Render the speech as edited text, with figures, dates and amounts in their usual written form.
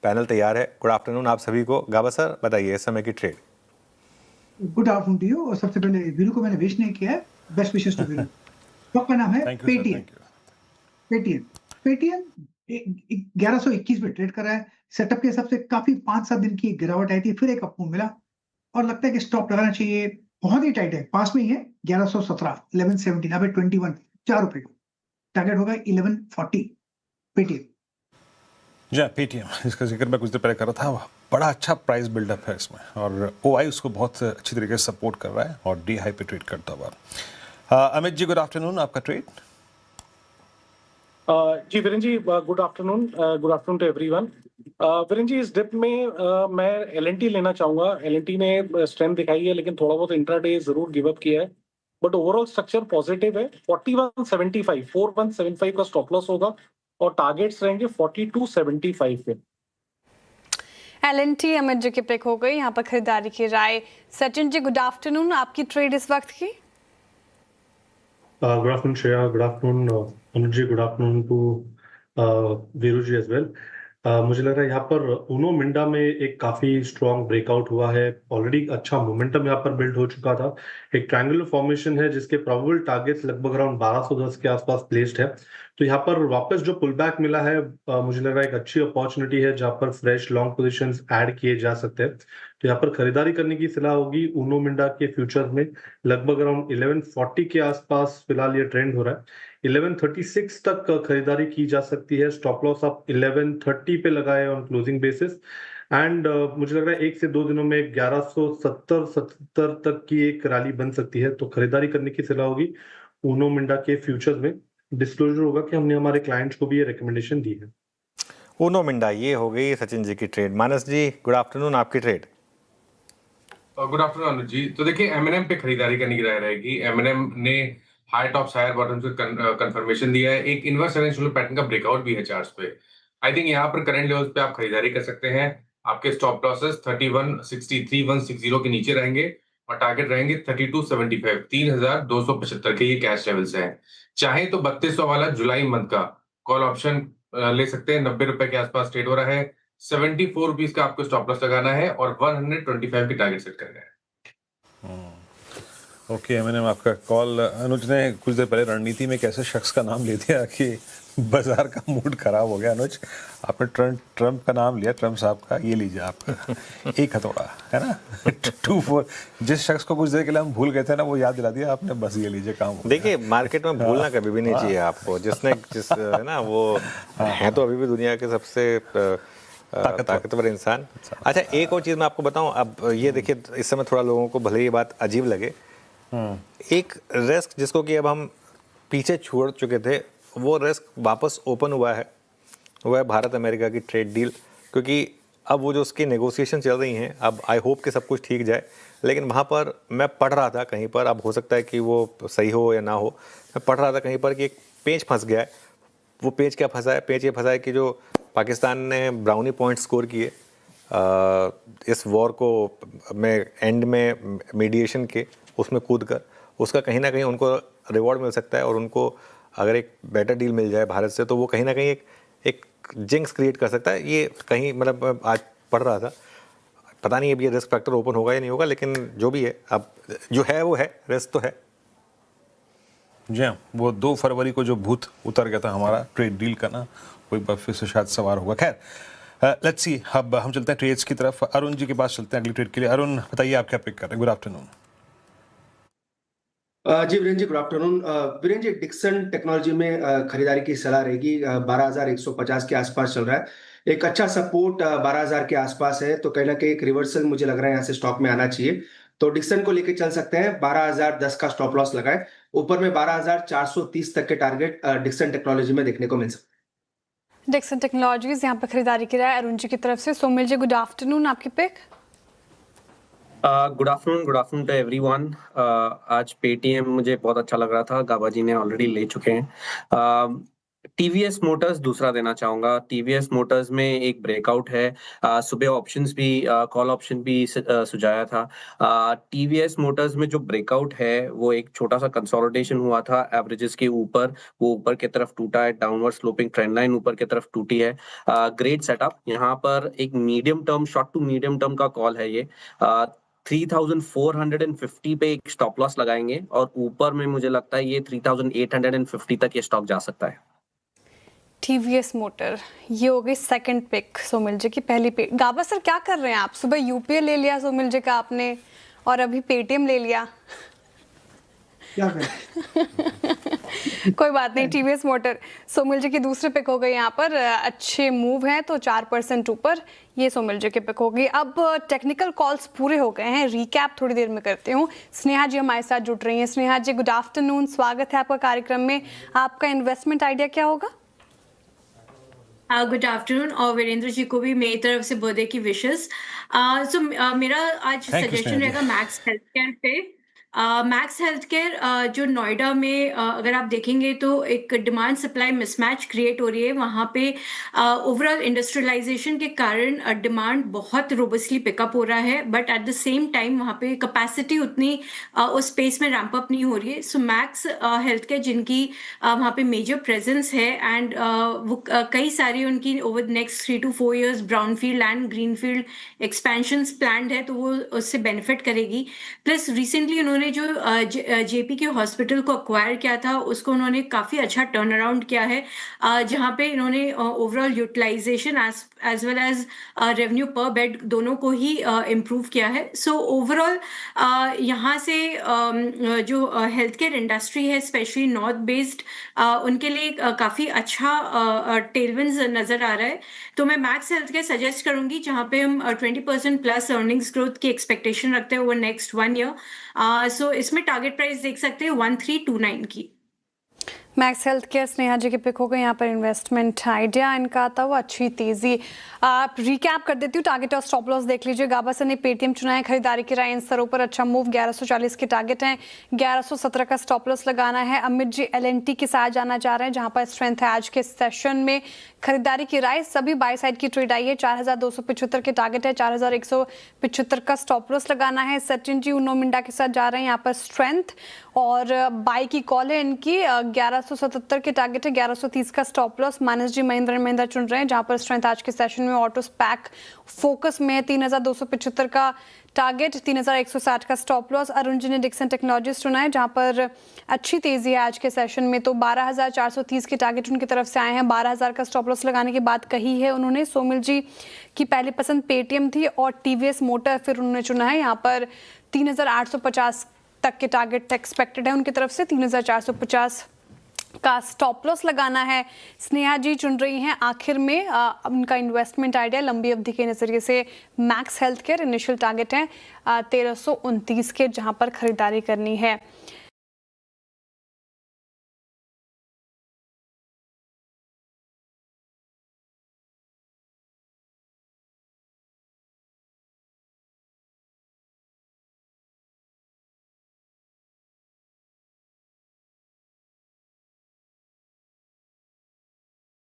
Panel तैयार है। Good afternoon आप सभी को। गाबा सर बताइए इस समय की trade. Good afternoon to you. और सबसे पहले वीरू को मैंने विश नहीं किया है, best wishes to Veeru. Stock का नाम है thank you sir, Paytm. Thank you. Paytm Paytm 1121 पे ट्रेड कर रहा है। सेटअप के हिसाब से काफी 5-7 दिन की गिरावट आई थी, फिर एक अपमूव मिला और लगता है कि स्टॉप लगाना चाहिए। बहुत ही टाइट है, पास में ही है 1117 1117। अब 21 ₹4 टारगेट होगा 1140 पेटीएम। जी पेटीएम, जिसका जिक्र मैं कुछ देर पहले कर रहा था, बड़ा अच्छा प्राइस बिल्डअप है इसमें और ओआई उसको बहुत अच्छी तरीके से सपोर्ट कर रहा है और डी हाई पे ट्रेड करता हुआ। अमित जी गुड आफ्टरनून, आपका ट्रेड। जी Viren ji good afternoon to everyone. Viren ji इस डिप में मैं एलएनटी लेना चाहूंगा। एलएनटी ने स्ट्रेंथ दिखाई है लेकिन थोड़ा बहुत इंट्राडे जरूर गिव अप किया है, बट ओवरऑल स्ट्रक्चर पॉजिटिव है। 4175 का स्टॉप लॉस होगा और टारगेट्स रहेंगे 4275 पे। एलएनटी अमित जी की पिक हो गई, यहाँ पर खरीदारी की राय। सचिन जी गुड आफ्टरनून, आपकी ट्रेड इस वक्त की। Good afternoon Shreya, good afternoon Anuj ji, good afternoon to Veeru ji as well. मुझे लग रहा है यहाँ पर उनो मिंडा में एक काफी स्ट्रॉन्ग ब्रेकआउट हुआ है। ऑलरेडी अच्छा मोमेंटम यहाँ पर बिल्ड हो चुका था। एक ट्रायंगुलर फॉर्मेशन है जिसके प्रोबेबल टारगेट्स लगभग अराउंड 1210 के आसपास प्लेस्ड है। तो यहाँ पर वापस जो पुल बैक मिला है, मुझे लग रहा है एक अच्छी अपॉर्चुनिटी है जहाँ पर फ्रेश लॉन्ग पोजीशंस ऐड किए जा सकते हैं। तो यहाँ पर खरीदारी करने की सलाह होगी उनो मिंडा के फ्यूचर्स में। लगभग अराउंड 1140 के आसपास फिलहाल ये ट्रेंड हो रहा है। 1136 तक खरीदारी की जा सकती है। स्टॉप लॉस आप 1130 पे लगाए ऑन क्लोजिंग बेसिस। एंड मुझे लग रहा है 1 से 2 दिनों में 1170-77 तक की एक रैली बन सकती है। तो खरीदारी करने की सलाह होगी उनो मिंडा के फ्यूचर्स में। डिस्क्लोजर होगा कि हमने हमारे क्लाइंट्स को भी ये रिकमेंडेशन दी है। उनो मिंडा ये हो गई सचिन जी की ट्रेड। मानस जी गुड आफ्टरनून, आपकी ट्रेड। गुड आफ्टरनून अनुज जी। तो देखिए एमएनएम पे खरीदारी करने की राय रहेगी। एमएनएम ने हाई टॉप्स हायर बॉटम से कंफर्मेशन दिया है। एक इनवर्स रेंज पैटर्न का ब्रेकआउट भी है चार्ट्स पे। आई थिंक यहाँ पर करंट लेवल्स पे आप खरीदारी कर सकते हैं। आपके स्टॉप लॉसेस 3163 160 के नीचे रहेंगे और टारगेट रहेंगे 3275 3275 के ये कैश लेवल्स हैं। चाहे तो 3200 वाला जुलाई मंथ का कॉल ऑप्शन ले सकते हैं। 90 रुपए के आसपास ट्रेड हो रहा है। 74 रुपीज का आपको स्टॉप लॉस लगाना है और 125 की टारगेट सेट करना है। ओके, मैंने आपका कॉल। अनुज ने कुछ देर पहले रणनीति में कैसे शख्स का नाम ले दिया कि बाजार का मूड खराब हो गया। अनुज, आपने ट्रम्प का नाम लिया, ट्रम्प साहब का। ये लीजिए आपका एक हथौड़ा, है ना। 2-4 जिस शख्स को कुछ देर के लिए हम भूल गए थे ना, वो याद दिला दिया आपने। बस ये लीजिए, काम हो गया। देखिए मार्केट में भूलना कभी भी नहीं चाहिए आपको। जिस है ना, वो हैं तो अभी भी दुनिया के सबसे ताकतवर इंसान। अच्छा, एक और चीज़ मैं आपको बताऊं। अब ये देखिए, इस समय थोड़ा लोगों को भले ये बात अजीब लगे, एक रिस्क जिसको कि अब हम पीछे छोड़ चुके थे, वो रिस्क वापस ओपन हुआ है। वो है भारत अमेरिका की ट्रेड डील। क्योंकि अब वो जो उसकी नेगोशिएशन चल रही हैं, अब आई होप कि सब कुछ ठीक जाए। लेकिन वहाँ पर मैं पढ़ रहा था कहीं पर, अब हो सकता है कि वो सही हो या ना हो, मैं पढ़ रहा था कहीं पर कि एक पेज फंस गया है। वो पेज क्या फंसा है? पेज ये फंसा है कि जो पाकिस्तान ने ब्राउनी पॉइंट स्कोर किए इस वॉर को में एंड में मीडिएशन के, उसमें कूद कर, उसका कहीं ना कहीं उनको रिवॉर्ड मिल सकता है। और उनको अगर एक बेटर डील मिल जाए भारत से, तो वो कहीं ना कहीं एक जिंक्स क्रिएट कर सकता है। ये कहीं मतलब आज पढ़ रहा था, पता नहीं अब ये रिस्क फैक्टर ओपन होगा या नहीं होगा, लेकिन जो भी है, अब जो है वो है, रिस्क तो है। जी हाँ, वो 2 फरवरी को जो भूत उतर गया था हमारा ट्रेड डील का ना, वो एक बार फिर से शायद सवार होगा। खैर, लेट्स सी। अब हम चलते हैं ट्रेड्स की तरफ। अरुण जी के पास चलते हैं अगली ट्रेड के लिए। अरुण बताइए, आप क्या पिक कर रहे हैं? Good afternoon. जी Viren ji good afternoon. Viren ji, Dixon technology में खरीदारी की सलाह रहेगी। 12,150 के आसपास चल रहा है। एक अच्छा सपोर्ट 12,000 के आसपास है, तो कहीं ना कहीं एक रिवर्सल मुझे लग रहा है यहाँ से स्टॉक में आना चाहिए। तो डिक्सन को लेके चल सकते हैं। 12,010 का स्टॉप लॉस लगाए। ऊपर में 12,430 तक के टारगेट डिक्सन टेक्नोलॉजी में देखने को मिल सकते हैं। डिक्सन टेक्नोलॉजीज यहाँ पर खरीदारी की राय अरुण जी की तरफ से। सोमिल जी गुड आफ्टरनून, आपकी pick. Good afternoon to everyone. आज पेटीएम मुझे बहुत अच्छा लग रहा था, गाबा जी ने ऑलरेडी ले चुके हैं। टीवीएस मोटर्स दूसरा देना चाहूंगा। टीवीएस मोटर्स में एक ब्रेकआउट है। सुबह ऑप्शंस भी कॉल ऑप्शन भी सुझाया था। टीवीएस मोटर्स में जो ब्रेकआउट है वो एक छोटा सा कंसोलिडेशन हुआ था एवरेजेस के ऊपर, वो ऊपर की तरफ टूटा है, डाउनवर्ड स्लोपिंग ट्रेंड लाइन ऊपर की तरफ टूटी है। Great setup. यहाँ पर एक medium term, short to medium term का कॉल है ये। 3450 पे एक स्टॉप लॉस लगाएंगे और ऊपर में मुझे लगता है ये 3850 तक ये स्टॉक जा सकता है। टीवीएस मोटर, ये हो गई सेकंड पिक सोमिल जी की। पहली पिक गाबा सर क्या कर रहे हैं आप? सुबह यूपीए ले लिया सोमिल जी का आपने और अभी पेटीएम ले लिया। क्या करें? कोई बात नहीं, टीवीएस मोटर सोमिल जी की दूसरी पिक हो गई। यहाँ पर अच्छे मूव हैं तो 4% ऊपर ये सोमिल जी की पिक हो गई। अब टेक्निकल कॉल्स पूरे हो गए हैं, रिकैप थोड़ी देर में करती हूँ। स्नेहा जी हमारे साथ जुड़ रही हैं। स्नेहा जी गुड आफ्टरनून, स्वागत है आपका कार्यक्रम में। आपका इन्वेस्टमेंट आइडिया क्या होगा? गुड आफ्टरनून और वीरेंद्र जी को भी मेरी तरफ से बर्थडे की विशेस। मेरा आज सजेशन रहेगा मैक्स हेल्थ केयर पे। मैक्स हेल्थ केयर जो नोएडा में अगर आप देखेंगे तो एक डिमांड सप्लाई मिसमैच क्रिएट हो रही है वहाँ पे। ओवरऑल इंडस्ट्रियलाइजेशन के कारण डिमांड बहुत रोबस्टली पिकअप हो रहा है, but at the same time वहाँ पे कैपेसिटी उतनी उस स्पेस में रैंप अप नहीं हो रही है। सो मैक्स हेल्थ केयर जिनकी वहाँ पे मेजर प्रेजेंस है एंड वो कई सारी उनकी over the next 3 to 4 years brownfield and greenfield expansions planned है, तो वो उससे बेनिफिट करेगी। प्लस रिसेंटली उन्होंने जो जेपी के हॉस्पिटल को अक्वायर किया था उसको उन्होंने काफ़ी अच्छा टर्न अराउंड किया है, जहाँ पे इन्होंने overall utilization as well as revenue पर बेड दोनों को ही इम्प्रूव किया है। सो ओवरऑल यहाँ से जो हेल्थ केयर इंडस्ट्री है स्पेशली नॉर्थ बेस्ड, उनके लिए काफ़ी अच्छा टेलविंड्स नज़र आ रहा है। तो मैं मैक्स हेल्थ केयर सजेस्ट करूंगी जहाँ पे हम 20% प्लस अर्निंग्स ग्रोथ की एक्सपेक्टेशन रखते हैं ओवर नेक्स्ट 1 year। सो इसमें टारगेट प्राइस देख सकते हैं 1329 की। मैक्स हेल्थ केयर स्नेहा जी के पिक हो गए। यहाँ पर इन्वेस्टमेंट आइडिया इनका आता हुआ अच्छी तेजी। आप रिकैप कर देती हूँ, टारगेट और स्टॉप लॉस देख लीजिए। गाबा सर ने पेटीएम चुना है, खरीदारी की राय इन स्तरों पर अच्छा मूव, 1140 के टारगेट हैं, 1117 का स्टॉप लॉस लगाना है। अमित जी एलएनटी के साथ जाना चाह रहे हैं जहां पर स्ट्रेंथ है आज के सेशन में। खरीदारी की राय, सभी बाय साइड की ट्रेड आई है, 4275 के टारगेट है, 4175 का स्टॉप लॉस लगाना है। सचिन जी उनो मिंडा के साथ जा रहे हैं, यहाँ पर स्ट्रेंथ और बाय की कॉल है इनकी, 1177 के टारगेट है, 1130 का stop loss. Manas ji Mahindra and Mahindra चुन रहे हैं जहां पर स्ट्रेंथ आज के सेशन में ऑटो स्पैक फोकस में है, 3275 का टारगेट, 3160 का स्टॉप लॉस। अरुण जी ने डिक्सन टेक्नोलॉजीज चुना है जहां पर अच्छी तेजी है आज के सेशन में, तो 12430 के टारगेट उनकी तरफ से आए हैं, 12000 का स्टॉप लॉस लगाने की बात कही है उन्होंने। सोमिल जी की पहली पसंद पेटीएम थी और टीवीएस मोटर फिर उन्होंने चुना है, यहाँ पर 3850 तक के टारगेट एक्सपेक्टेड है उनकी तरफ से, 3450 का स्टॉप लॉस लगाना है। स्नेहा जी चुन रही हैं आखिर में उनका इन्वेस्टमेंट आइडिया लंबी अवधि के नज़रिए से max health care, initial target है 1329 के जहां पर खरीदारी करनी है।